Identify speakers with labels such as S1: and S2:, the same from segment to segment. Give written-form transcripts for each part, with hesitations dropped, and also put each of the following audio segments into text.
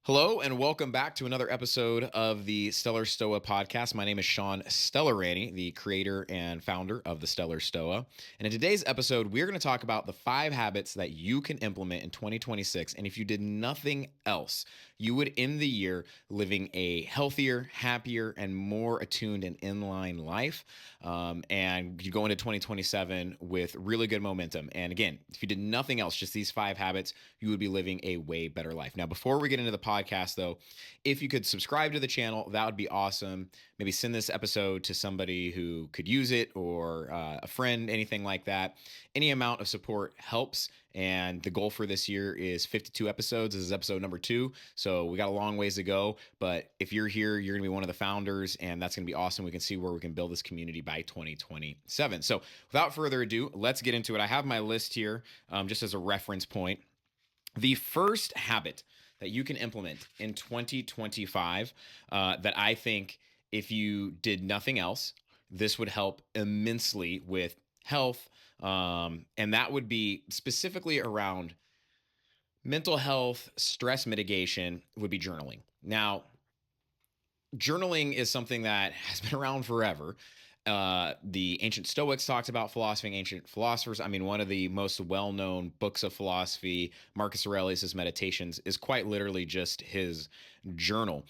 S1: Hello and welcome back to another episode of the Stellar Stoa podcast. My name is Sean Stellarani, the creator and founder of the Stellar Stoa. And in today's episode, we're going to talk about the 5 habits that you can implement in 2026. And if you did nothing else, you would end the year living a healthier, happier, and more attuned and in-line life. And you go into 2027 with really good momentum. And again, if you did nothing else, just these 5 habits, you would be living a way better life. Now, before we get into the podcast, though, if you could subscribe to the channel, that would be awesome. Maybe send this episode to somebody who could use it, or a friend, anything like that. Any amount of support helps. And the goal for this year is 52 episodes. This is episode number 2. So we got a long ways to go. But if you're here, you're going to be one of the founders, and that's going to be awesome. We can see where we can build this community by 2027. So without further ado, let's get into it. I have my list here just as a reference point. The first habit that you can implement in 2025 that I think, if you did nothing else, this would help immensely with health. And that would be specifically around mental health, stress mitigation, would be journaling. Now, journaling is something that has been around forever. The ancient Stoics talked about philosophy, ancient philosophers. I mean, one of the most well-known books of philosophy, Marcus Aurelius' Meditations, is quite literally just his journal.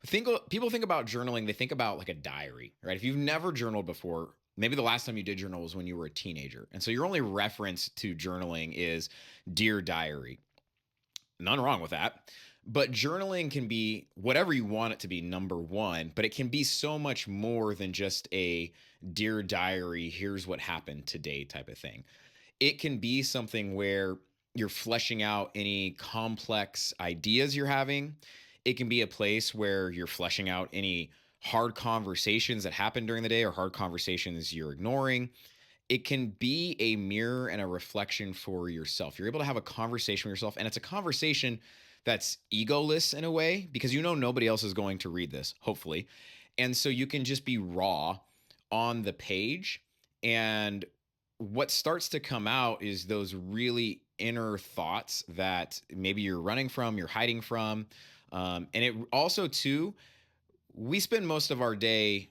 S1: People think about journaling, they think about like a diary, right? If you've never journaled before, maybe the last time you did journal was when you were a teenager. And so your only reference to journaling is Dear Diary. None wrong with that. But journaling can be whatever you want it to be, number one, but it can be so much more than just a Dear Diary, here's what happened today type of thing. It can be something where you're fleshing out any complex ideas you're having. It can be a place where you're fleshing out any hard conversations that happen during the day, or hard conversations you're ignoring. It can be a mirror and a reflection for yourself. You're able to have a conversation with yourself, and it's a conversation that's egoless in a way, because you know nobody else is going to read this, hopefully. And so you can just be raw on the page. And what starts to come out is those really inner thoughts that maybe you're running from, you're hiding from. And it also, too, we spend most of our day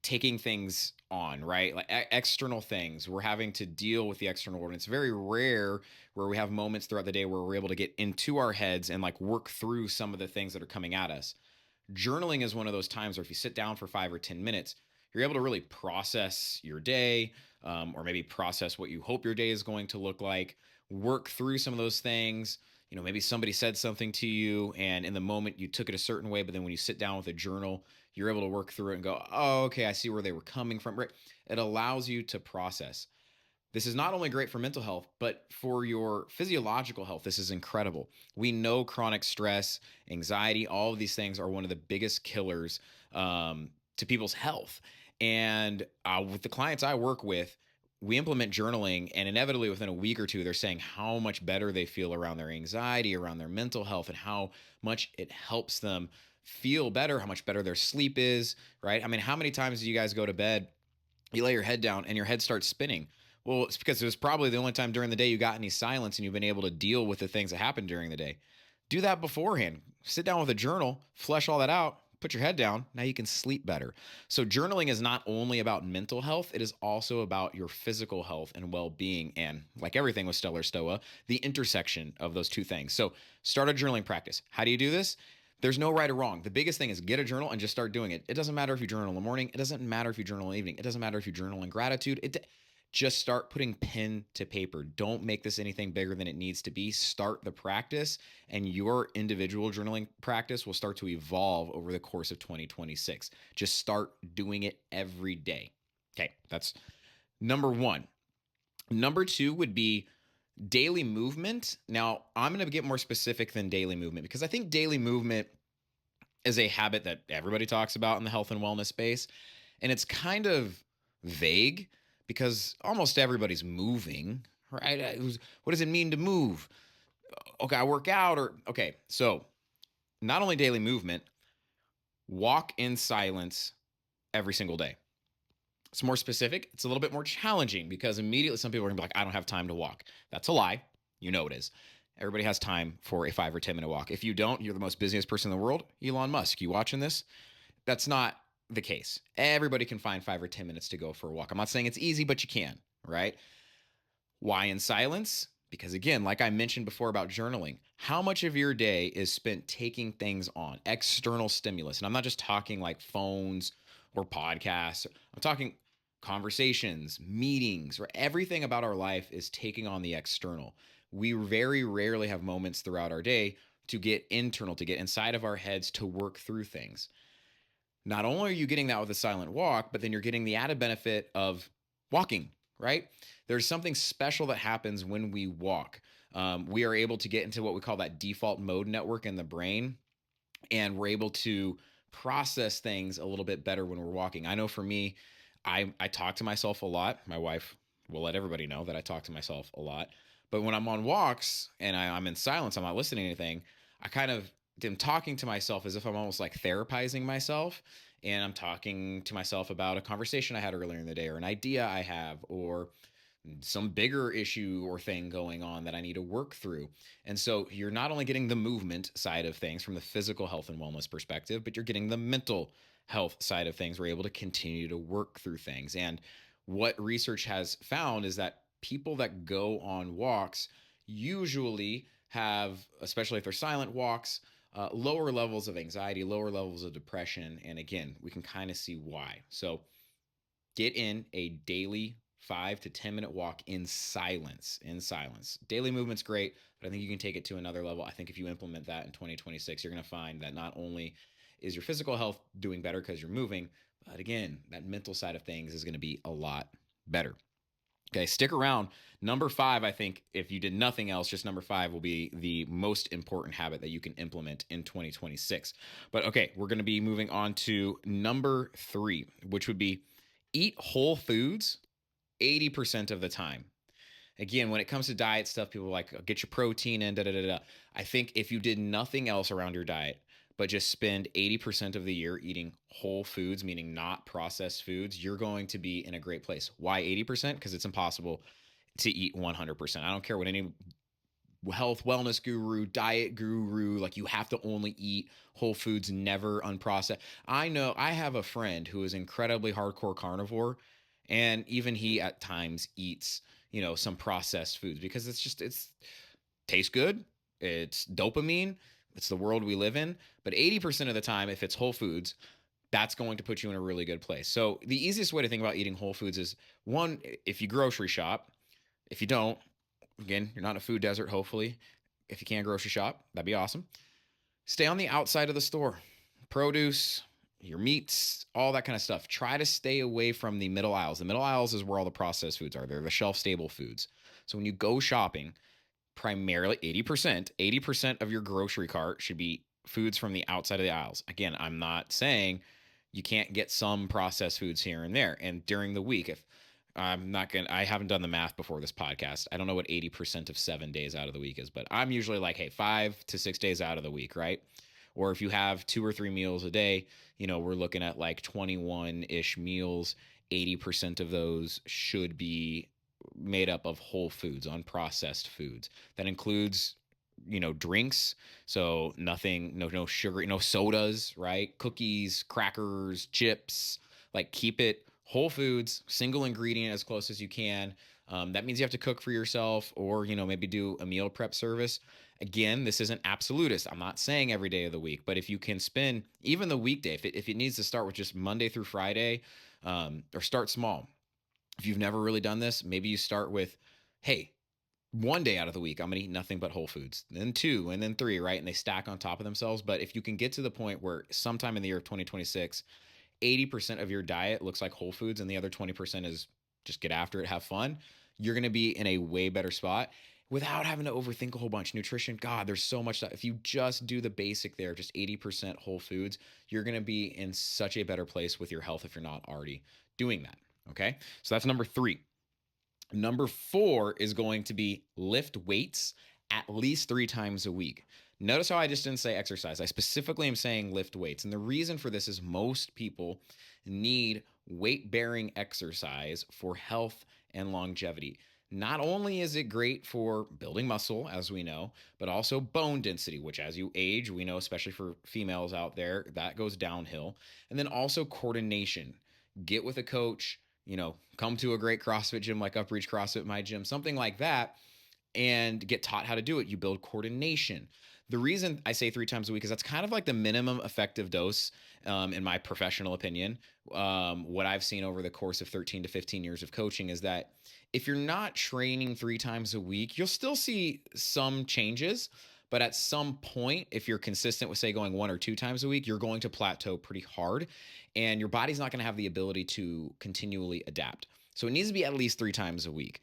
S1: taking things on, right? Like external things. We're having to deal with the external world. And it's very rare where we have moments throughout the day where we're able to get into our heads and like work through some of the things that are coming at us. Journaling is one of those times where if you sit down for 5 or 10 minutes, you're able to really process your day, or maybe process what you hope your day is going to look like, work through some of those things. You know, maybe somebody said something to you and in the moment you took it a certain way, but then when you sit down with a journal, you're able to work through it and go, oh, okay, I see where they were coming from. Right? It allows you to process. This is not only great for mental health, but for your physiological health. This is incredible. We know chronic stress, anxiety, all of these things are one of the biggest killers to people's health. And with the clients I work with, we implement journaling, and inevitably within a week or two, they're saying how much better they feel around their anxiety, around their mental health, and how much it helps them feel better, how much better their sleep is, right? I mean, how many times do you guys go to bed, you lay your head down and your head starts spinning? Well, it's because it was probably the only time during the day you got any silence and you've been able to deal with the things that happened during the day. Do that beforehand. Sit down with a journal, flesh all that out, put your head down. Now you can sleep better. So journaling is not only about mental health, it is also about your physical health and well-being. And like everything with Stellar Stoa, the intersection of those two things. So start a journaling practice. How do you do this? There's no right or wrong. The biggest thing is get a journal and just start doing it. It doesn't matter if you journal in the morning. It doesn't matter if you journal in the evening. It doesn't matter if you journal in gratitude. Just start putting pen to paper. Don't make this anything bigger than it needs to be. Start the practice, and your individual journaling practice will start to evolve over the course of 2026. Just start doing it every day. Okay, that's number 1. Number 2 would be daily movement. Now, I'm going to get more specific than daily movement, because I think daily movement is a habit that everybody talks about in the health and wellness space. And it's kind of vague because almost everybody's moving, right? What does it mean to move? Okay, I work out, or okay. So not only daily movement, walk in silence every single day. It's more specific. It's a little bit more challenging because immediately some people are gonna be like, I don't have time to walk. That's a lie. You know it is. Everybody has time for a 5 or 10 minute walk. If you don't, you're the most busiest person in the world. Elon Musk, you watching this? That's not the case. Everybody can find 5 or 10 minutes to go for a walk. I'm not saying it's easy, but you can, right? Why in silence? Because again, like I mentioned before about journaling, how much of your day is spent taking things on, external stimulus? And I'm not just talking like phones or podcasts, I'm talking conversations, meetings, or everything about our life is taking on the external. We very rarely have moments throughout our day to get internal, to get inside of our heads, to work through things. Not only are you getting that with a silent walk, but then you're getting the added benefit of walking, right? There's something special that happens when we walk. We are able to get into what we call that default mode network in the brain, and we're able to process things a little bit better when we're walking. I know for me, I talk to myself a lot. My wife will let everybody know that I talk to myself a lot. But when I'm on walks and I'm in silence, I'm not listening to anything, I kind of am talking to myself as if I'm almost like therapizing myself. And I'm talking to myself about a conversation I had earlier in the day, or an idea I have, or some bigger issue or thing going on that I need to work through. And so you're not only getting the movement side of things from the physical health and wellness perspective, but you're getting the mental health side of things. We're able to continue to work through things. And what research has found is that people that go on walks usually have, especially if they're silent walks, lower levels of anxiety, lower levels of depression. And again, we can kind of see why. So get in a daily 5 to 10 minute walk in silence. In silence. Daily movement's great, but I think you can take it to another level. I think if you implement that in 2026, you're going to find that not only is your physical health doing better because you're moving, but again, that mental side of things is going to be a lot better. Okay, stick around. Number 5, I think, if you did nothing else, just number 5 will be the most important habit that you can implement in 2026. But okay, we're going to be moving on to number 3, which would be eat whole foods 80% of the time. Again, when it comes to diet stuff, people are like, get your protein in, da da da da. I think if you did nothing else around your diet, but just spend 80% of the year eating whole foods, meaning not processed foods, you're going to be in a great place. Why 80%? Because it's impossible to eat 100%. I don't care what any health wellness guru, diet guru, like you have to only eat whole foods, never unprocessed. I know I have a friend who is incredibly hardcore carnivore, and even he at times eats, some processed foods because it's tastes good, it's dopamine, it's the world we live in. But 80% of the time, if it's whole foods, that's going to put you in a really good place. So the easiest way to think about eating whole foods is, one, if you grocery shop. If you don't, again, you're not in a food desert, hopefully. If you can grocery shop, that'd be awesome. Stay on the outside of the store. Produce, your meats, all that kind of stuff. Try to stay away from the middle aisles. The middle aisles is where all the processed foods are. They're the shelf stable foods. So when you go shopping, primarily 80% of your grocery cart should be foods from the outside of the aisles. Again, I'm not saying you can't get some processed foods here and there. And during the week, if I haven't done the math before this podcast. I don't know what 80% of 7 days out of the week is, but I'm usually like, hey, 5 to 6 days out of the week, right? Or if you have 2 or 3 meals a day, we're looking at like 21 ish meals. 80% of those should be made up of whole foods, unprocessed foods. That includes, drinks. So nothing, no sugar, no sodas, right? Cookies, crackers, chips. Like keep it whole foods, single ingredient as close as you can. That means you have to cook for yourself, or maybe do a meal prep service. Again, this isn't absolutist. I'm not saying every day of the week, but if you can spend even the weekday, if it needs to start with just Monday through Friday, or start small. If you've never really done this, maybe you start with, hey, one day out of the week, I'm going to eat nothing but whole foods, then 2, and then 3, right? And they stack on top of themselves. But if you can get to the point where sometime in the year of 2026, 80% of your diet looks like whole foods and the other 20% is just get after it, have fun, you're going to be in a way better spot without having to overthink a whole bunch. Nutrition, God, there's so much stuff. If you just do the basic there, just 80% whole foods, you're going to be in such a better place with your health if you're not already doing that. Okay. So that's number 3. Number 4 is going to be lift weights at least 3 times a week. Notice how I just didn't say exercise. I specifically am saying lift weights. And the reason for this is most people need weight bearing exercise for health and longevity. not only is it great for building muscle, as we know, but also bone density, which as you age, we know, especially for females out there, that goes downhill. And then also coordination. Get with a coach, come to a great CrossFit gym like Upreach CrossFit, my gym, something like that, and get taught how to do it. You build coordination. The reason I say 3 times a week is that's kind of like the minimum effective dose, in my professional opinion. What I've seen over the course of 13 to 15 years of coaching is that if you're not training 3 times a week, you'll still see some changes. But at some point, if you're consistent with, say, going 1 or 2 times a week, you're going to plateau pretty hard, and your body's not going to have the ability to continually adapt. So it needs to be at least 3 times a week,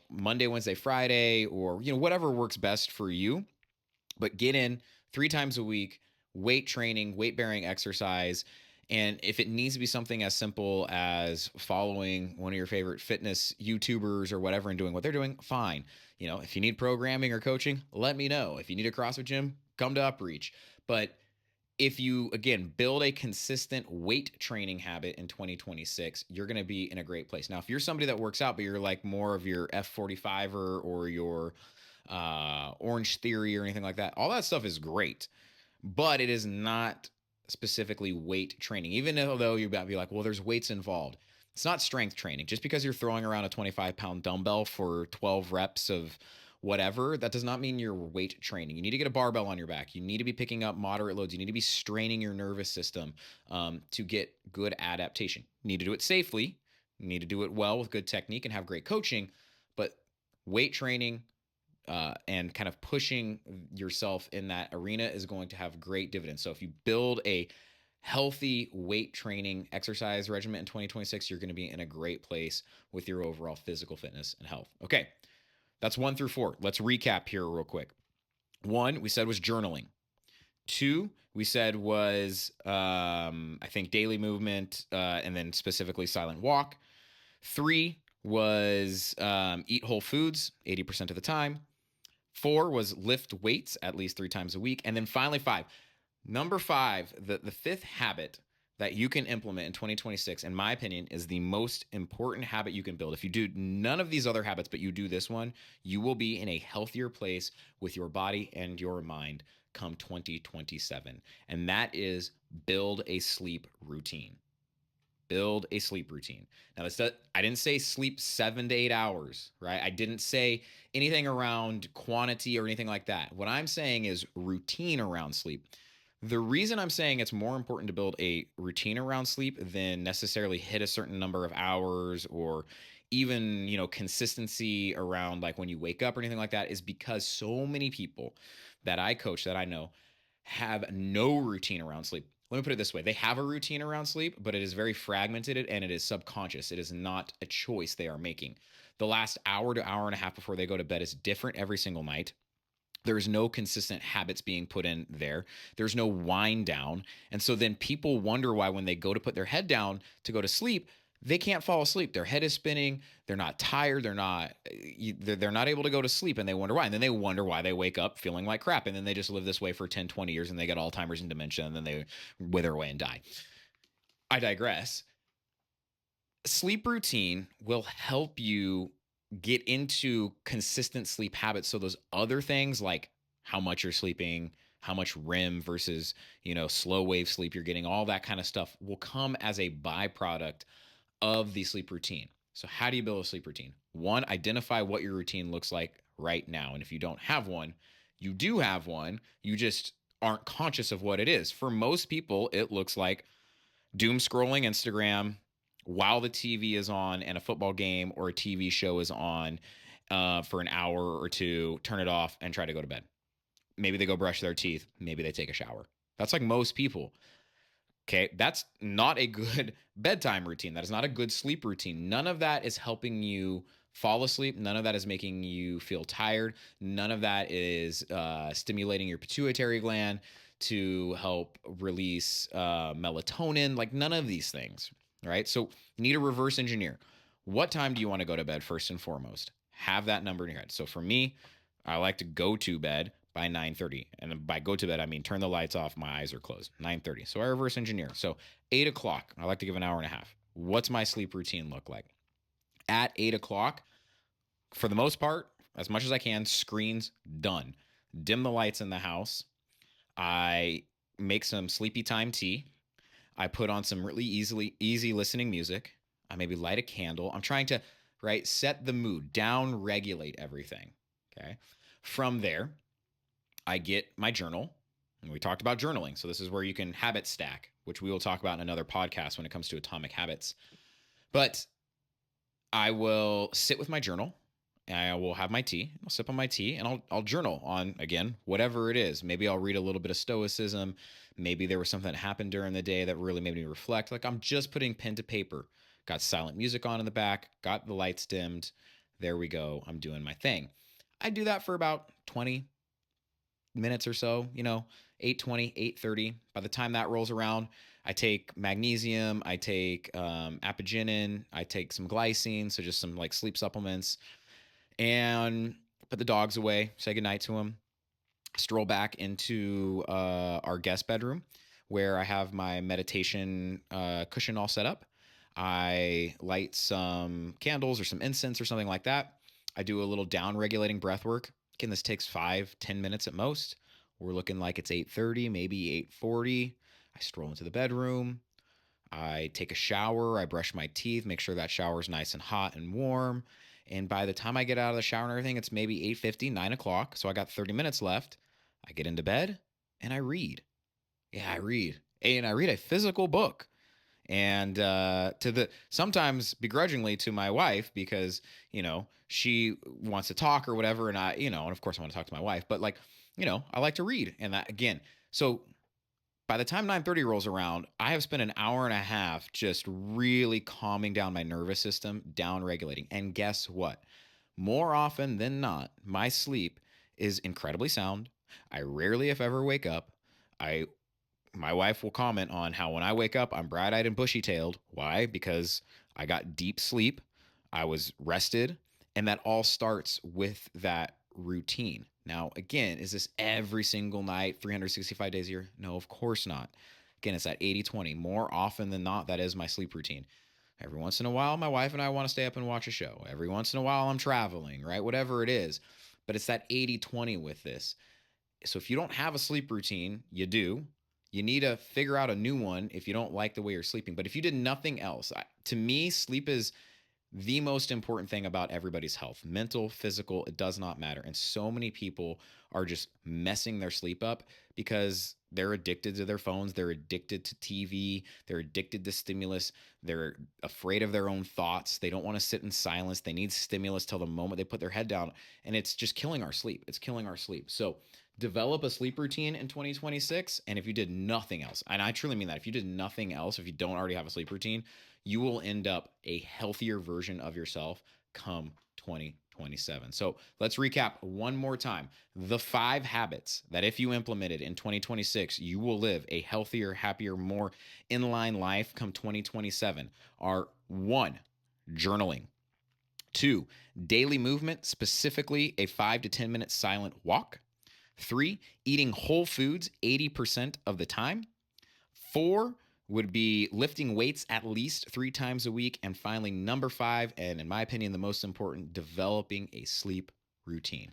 S1: Monday, Wednesday, Friday, or, whatever works best for you. But get in 3 times a week, weight training, weight bearing exercise. And if it needs to be something as simple as following one of your favorite fitness YouTubers or whatever and doing what they're doing, fine. If you need programming or coaching, let me know. If you need a CrossFit gym, come to Upreach. But if you, again, build a consistent weight training habit in 2026, you're going to be in a great place. Now, if you're somebody that works out, but you're like more of your F45er or your Orange Theory or anything like that, all that stuff is great, but it is not specifically weight training. Even though you'd be like, well, there's weights involved. It's not strength training. Just because you're throwing around a 25-pound dumbbell for 12 reps of whatever, that does not mean you're weight training. You need to get a barbell on your back. You need to be picking up moderate loads. You need to be straining your nervous system to get good adaptation. You need to do it safely. You need to do it well with good technique and have great coaching. But weight training and kind of pushing yourself in that arena is going to have great dividends. So if you build a healthy weight training exercise regimen in 2026, you're going to be in a great place with your overall physical fitness and health. Okay, that's 1 through 4. Let's recap here real quick. 1, we said, was journaling. 2, we said, was I think daily movement, and then specifically silent walk. 3 was eat whole foods 80% of the time. 4 was lift weights at least 3 times a week. And then finally 5. Number 5, the fifth habit that you can implement in 2026, in my opinion, is the most important habit you can build. If you do none of these other habits, but you do this one, you will be in a healthier place with your body and your mind come 2027. And that is build a sleep routine. Build a sleep routine. Now, I didn't say sleep 7 to 8 hours, right? I didn't say anything around quantity or anything like that. What I'm saying is routine around sleep. The reason I'm saying it's more important to build a routine around sleep than necessarily hit a certain number of hours or even, consistency around like when you wake up or anything like that is because so many people that I coach that I know have no routine around sleep. Let me put it this way. They have a routine around sleep, but it is very fragmented and it is subconscious. It is not a choice they are making. The last hour to hour and a half before they go to bed is different every single night. There's no consistent habits being put in there. There's no wind down. And so then people wonder why when they go to put their head down to go to sleep, they can't fall asleep. Their head is spinning. They're not tired. They're not able to go to sleep, and they wonder why. And then they wonder why they wake up feeling like crap. And then they just live this way for 10, 20 years and they get Alzheimer's and dementia, and then they wither away and die. I digress. Sleep routine will help you get into consistent sleep habits. So those other things like how much you're sleeping, how much REM versus, slow wave sleep you're getting, all that kind of stuff will come as a byproduct of the sleep routine. So how do you build a sleep routine? 1, identify what your routine looks like right now. And if you don't have one, you do have one. You just aren't conscious of what it is. For most people, it looks like doom scrolling Instagram while the TV is on and a football game or a TV show is on for an hour or two, turn it off and try to go to bed. Maybe they go brush their teeth. Maybe they take a shower. That's like most people. Okay, that's not a good bedtime routine. That is not a good sleep routine. None of that is helping you fall asleep. None of that is making you feel tired. None of that is stimulating your pituitary gland to help release melatonin. Like none of these things, right? So you need to reverse engineer. What time do you want to go to bed first and foremost? Have that number in your head. So for me, I like to go to bed by 9:30. And by go to bed, I mean turn the lights off, my eyes are closed. 9:30. So I reverse engineer. So 8 o'clock, I like to give an hour and a half. What's my sleep routine look like? At 8 o'clock, for the most part, as much as I can, screens done. Dim the lights in the house. I make some sleepy time tea. I put on some really easy listening music. I maybe light a candle. I'm trying to set the mood, down regulate everything. Okay. From there, I get my journal. And we talked about journaling. So this is where you can habit stack, which we will talk about in another podcast when it comes to atomic habits. But I will sit with my journal. I will have my tea. I'll sip on my tea and I'll journal on, again, whatever it is. Maybe I'll read a little bit of Stoicism. Maybe there was something that happened during the day that really made me reflect. Like, I'm just putting pen to paper. Got silent music on in the back, got the lights dimmed. There we go. I'm doing my thing. I do that for about 20 minutes or so, 8:20, 8:30. By the time that rolls around, I take magnesium, I take apigenin, I take some glycine, so just some like sleep supplements, and put the dogs away, say goodnight to them, stroll back into our guest bedroom where I have my meditation cushion all set up. I light some candles or some incense or something like that. I do a little down regulating breath work. Again, this takes 5-10 minutes at most. We're looking like it's 8:30, maybe 8:40. I stroll into the bedroom. I take a shower. I brush my teeth, make sure that shower is nice and hot and warm. And by the time I get out of the shower and everything, it's maybe 8:50, 9 o'clock. So I got 30 minutes left. I get into bed and I read. Yeah, I read. And I read a physical book. And sometimes begrudgingly to my wife, because she wants to talk or whatever, and and of course I want to talk to my wife, but like, I like to read. And that, again, so by the time 9:30 rolls around, I have spent an hour and a half just really calming down my nervous system, down regulating. And guess what? More often than not, my sleep is incredibly sound. I rarely, if ever, wake up. I My wife will comment on how when I wake up, I'm bright-eyed and bushy-tailed. Why? Because I got deep sleep, I was rested, and that all starts with that routine. Now, again, is this every single night, 365 days a year? No, of course not. Again, it's that 80-20. More often than not, that is my sleep routine. Every once in a while, my wife and I want to stay up and watch a show. Every once in a while, I'm traveling, right? Whatever it is. But it's that 80-20 with this. So if you don't have a sleep routine, you do. You need to figure out a new one if you don't like the way you're sleeping. But if you did nothing else, to me, sleep is the most important thing about everybody's health. Mental, physical, it does not matter. And so many people are just messing their sleep up because they're addicted to their phones. They're addicted to TV. They're addicted to stimulus. They're afraid of their own thoughts. They don't want to sit in silence. They need stimulus till the moment they put their head down. And it's just killing our sleep. It's killing our sleep. So develop a sleep routine in 2026. And if you did nothing else, and I truly mean that, if you did nothing else, if you don't already have a sleep routine, you will end up a healthier version of yourself come 2027. So let's recap one more time. The 5 habits that if you implemented in 2026, you will live a healthier, happier, more in-line life come 2027 are: 1, journaling; 2, daily movement, specifically a 5 to 10 minute silent walk; 3, eating whole foods 80% of the time; 4 would be lifting weights at least 3 times a week; and finally, number 5, and in my opinion, the most important, developing a sleep routine.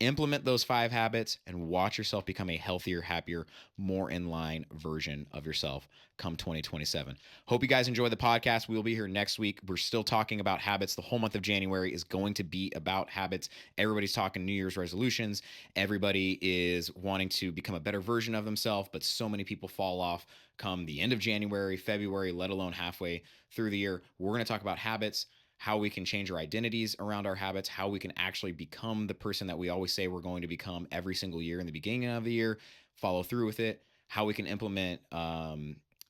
S1: Implement those 5 habits and watch yourself become a healthier, happier, more in line version of yourself come 2027. Hope you guys enjoy the podcast. We will be here next week. We're still talking about habits. The whole month of January is going to be about habits. Everybody's talking New Year's resolutions. Everybody is wanting to become a better version of themselves, but so many people fall off come the end of January, February, let alone halfway through the year. We're going to talk about habits, how we can change our identities around our habits, how we can actually become the person that we always say we're going to become every single year in the beginning of the year, follow through with it, how we can implement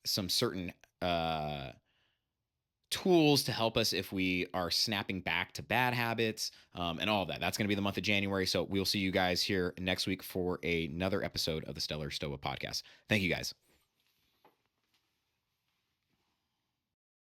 S1: some certain tools to help us if we are snapping back to bad habits, and all of that. That's going to be the month of January. So we'll see you guys here next week for another episode of the Stellar Stoa podcast. Thank you guys.